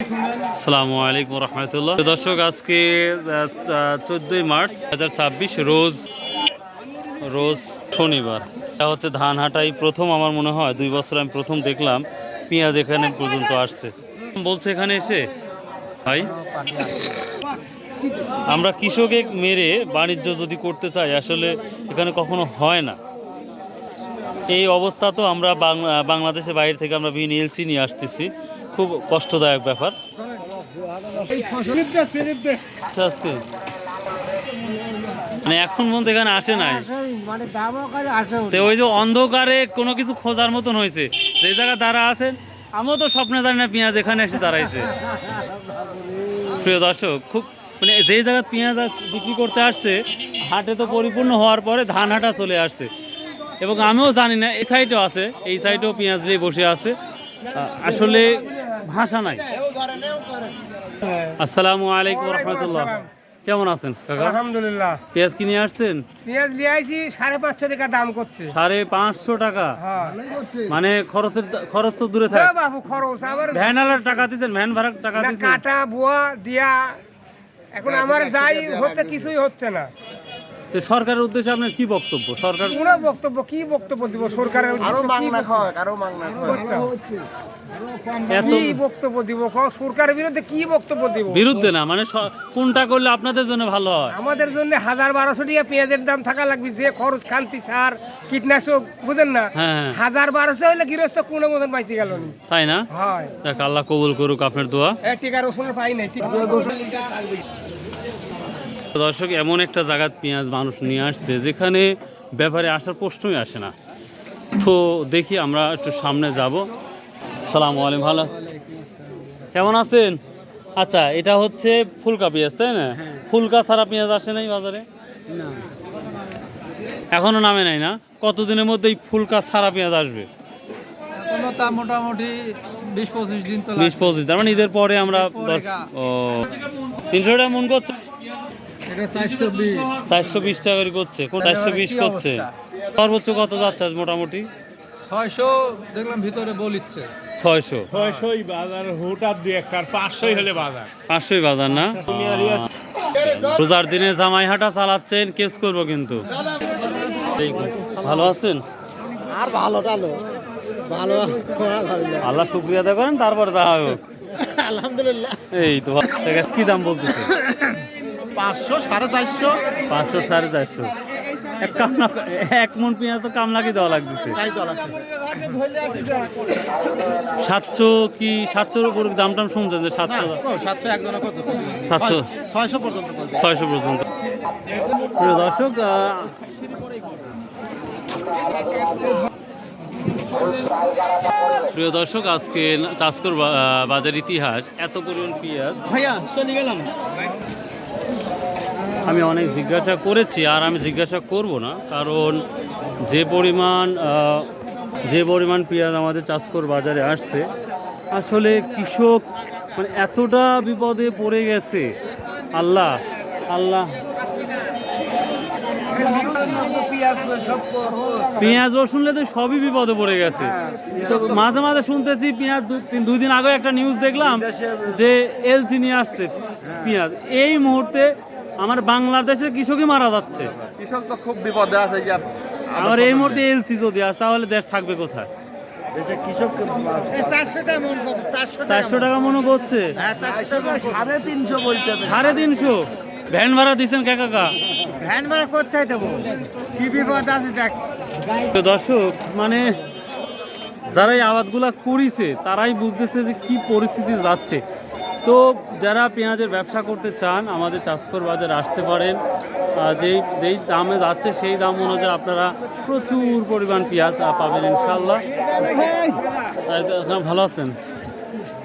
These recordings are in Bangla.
আসসালামু আলাইকুম রহমতুল্লাহ। দর্শক, আজকে 14ই মার্চ 2026 রোজ শনিবার। এটা হচ্ছে ধানহাটাই প্রথম, আমার মনে হয় 2 বছর আমি প্রথম দেখলাম পেঁয়াজ এখানে পর্যন্ত আসছে। বলছে এখানে এসে ভাই আমরা কৃষকে মেরে বাণিজ্য যদি করতে চাই, আসলে এখানে কখনো হয় না। এই অবস্থা তো আমরা বাংলাদেশের বাইরে থেকে আমরা বিভিন্ন এলচি নিয়ে আসতেছি, খুব কষ্টদায়ক ব্যাপার। আজকে মানে এখন পর্যন্ত এখানে আসে নাই, ওই যে অন্ধকারে কোনো কিছু খোঁজার মতন হয়েছে। যে জায়গা দাঁড়া আছেন, আমিও তো স্বপ্নে জানি না পেঁয়াজ এখানে এসে দাঁড়াইছে। প্রিয় দর্শক, খুব মানে যেই জায়গায় পেঁয়াজ বিক্রি করতে আসছে, হাটে তো পরিপূর্ণ হওয়ার পরে ধান হাটা চলে আসছে, এবং আমিও জানি না এই সাইডেও আছে, এই সাইডেও পেঁয়াজ নিয়ে বসে আছে। আসলে ভাষা নাই। আসসালামু আলাইকুম রহমতুল্লাহ, কেমন আছেন কাকা? আলহামদুলিল্লাহ। পেঁয়াজ কিনে আসছেন? পেঁয়াজ নিয়ে আইছি 550 টাকা দাম করছে। 550 টাকা? হ্যাঁ। মানে খরচ তো দূরে থাকে। বাবু খরচ আবার ভ্যানালার টাকা দিচ্ছেন, ভ্যান ভাড়ার টাকা দিচ্ছেন, কাটা বুয়া দিয়া এখন আমার যাই হচ্ছে কিছুই হচ্ছে না। তো সরকারের উদ্দেশ্যে আপনার কি বক্তব্য? সরকার কোনো বক্তব্য কি বক্তব্য দিব? সরকারের আরো মাংনা খাওয়া, আরো মাংনা এত কি বক্তব্য দিব? সরকারের বিরুদ্ধে কি বক্তব্য দিব? বিরুদ্ধে না, মানে কোনটা করলে আপনাদের জন্য ভালো হয়? আমাদের জন্য 1000-1200 টাকা পেঁয়াজের দাম থাকা লাগবে, যে খরচ খান্তি সার কীটনাশক বুঝেন না। হ্যাঁ। 1000-1200 হইলে গৃহস্থ কোনো মতন পাইতে গেল না, তাই না? হয়। দেখ, আল্লাহ কবুল করুক আপনার দোয়া। টিকা রসুনের পাই নাই। দর্শক, এমন একটা জায়গায় পেঁয়াজ মানুষ নিয়ে আসছে যেখানে ব্যাপারে আসার প্রশ্নই আসে না। তো দেখি আমরা একটু সামনে যাব। সালামু আলাইকুম, ভালো আছেন? কেমন আছেন? আচ্ছা, এটা হচ্ছে ফুলকা পেঁয়াজ, তাই না? ফুলকা ছাড়া পেঁয়াজ আসে নাই বাজারে? এখনো নামে নাই না? কতদিনের মধ্যে এই ফুলকা ছাড়া পেঁয়াজ আসবে? মোটামুটি 20-25 দিন। 20-25, তার মানে ঈদের পরে আমরা 300 টাকা মন করছে, 420 টাকা করে করছে, 420 করছে। সর্বোচ্চ কত যাচ্ছে আজ মোটামুটি? 600 দেখলাম ভিতরে বলিচ্ছে। 600 বাজার হুটার দুই একটা 500 হলে বাজার। 500 বাজার না? রোজার দিনে জামাই হাটা চালাচ্ছেন, কেস করবো কিন্তু। ভালো আছেন? আর ভালো টালো ভালো, আল্লাহ শুকরিয়া আদায় করেন, তারপর যা হোক আলহামদুলিল্লাহ। এই তো কি দাম বলতেছে? 500, 450। 500, 450। এক মন পেঁয়াজ তো কামলা কি দেওয়া লাগতেছে? 700 কি 700-র উপর দাম টাম শুনছেন যে 700? 700, 600 পর্যন্ত। প্রিয় দর্শক, আজকে চাষকর বাজার ইতিহাস, এত পরিমাণ পেঁয়াজ ভাইয়া চলে গেলাম। আমি অনেক জিজ্ঞাসা করেছি, আর আমি জিজ্ঞাসা করব না, কারণ যে পরিমাণ পেঁয়াজ আমাদের চাষকর বাজারে আসছে, আসলে কৃষক মানে এতটা বিপদে পড়ে গেছে। আল্লাহ পেঁয়াজ শুনলে তো সবই বিপদে পড়ে গেছে। তো মাঝে মাঝে শুনতেছি পেঁয়াজ 2 দিন আগে একটা নিউজ দেখলাম যে এলচি নিয়ে আসছে পেঁয়াজ। এই মুহূর্তে আমার বাংলাদেশের কৃষকই মারা যাচ্ছে, কৃষক তো খুব বিপদে আছে। আবার এই মুহূর্তে এলচি যদি আসে, তাহলে দেশ থাকবে কোথায়? 400 টাকা মনে করছে, 350 বলতে। 350 ভ্যান ভাড়া দিচ্ছেন কাকা? ভ্যান ভাড়া কোথায় দেবো? কি বিপদ আছে দেখ। দর্শক, মানে যারা এই আবাদগুলা করেছে তারাই বুঝতেছে যে কি পরিস্থিতি যাচ্ছে। তো যারা পেঁয়াজের ব্যবসা করতে চান, আমাদের চাষকর বাজারে আসতে পারেন। যেই দামে যাচ্ছে সেই দাম অনুযায়ী আপনারা প্রচুর পরিমাণ পেঁয়াজ পাবেন ইনশাল্লাহ। ভালো আছেন?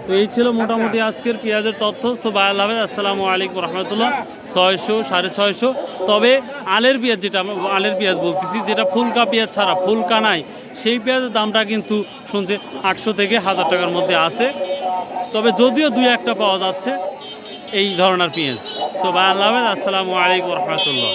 তো এই ছিল মোটামুটি আজকের পেঁয়াজের তথ্য। সো বাই আল্লাহ হাফেজ, আসসালামু আলাইকুম রহমতুল্লাহ। 600, 650। তবে আলের পেঁয়াজ, যেটা আমরা আলের পেঁয়াজ বলতেছি, যেটা ফুলকা পেঁয়াজ ছাড়া, ফুলকা নাই, সেই পেঁয়াজের দামটা কিন্তু শুনছে 800 থেকে 1000 টাকার মধ্যে আছে। তবে যদিও 2-1টা পাওয়া যাচ্ছে এই ধরনের পেঁয়াজ। সো বাই আল্লাহ হাফেজ, আসসালামু আলাইকুম রহমতুল্লাহ।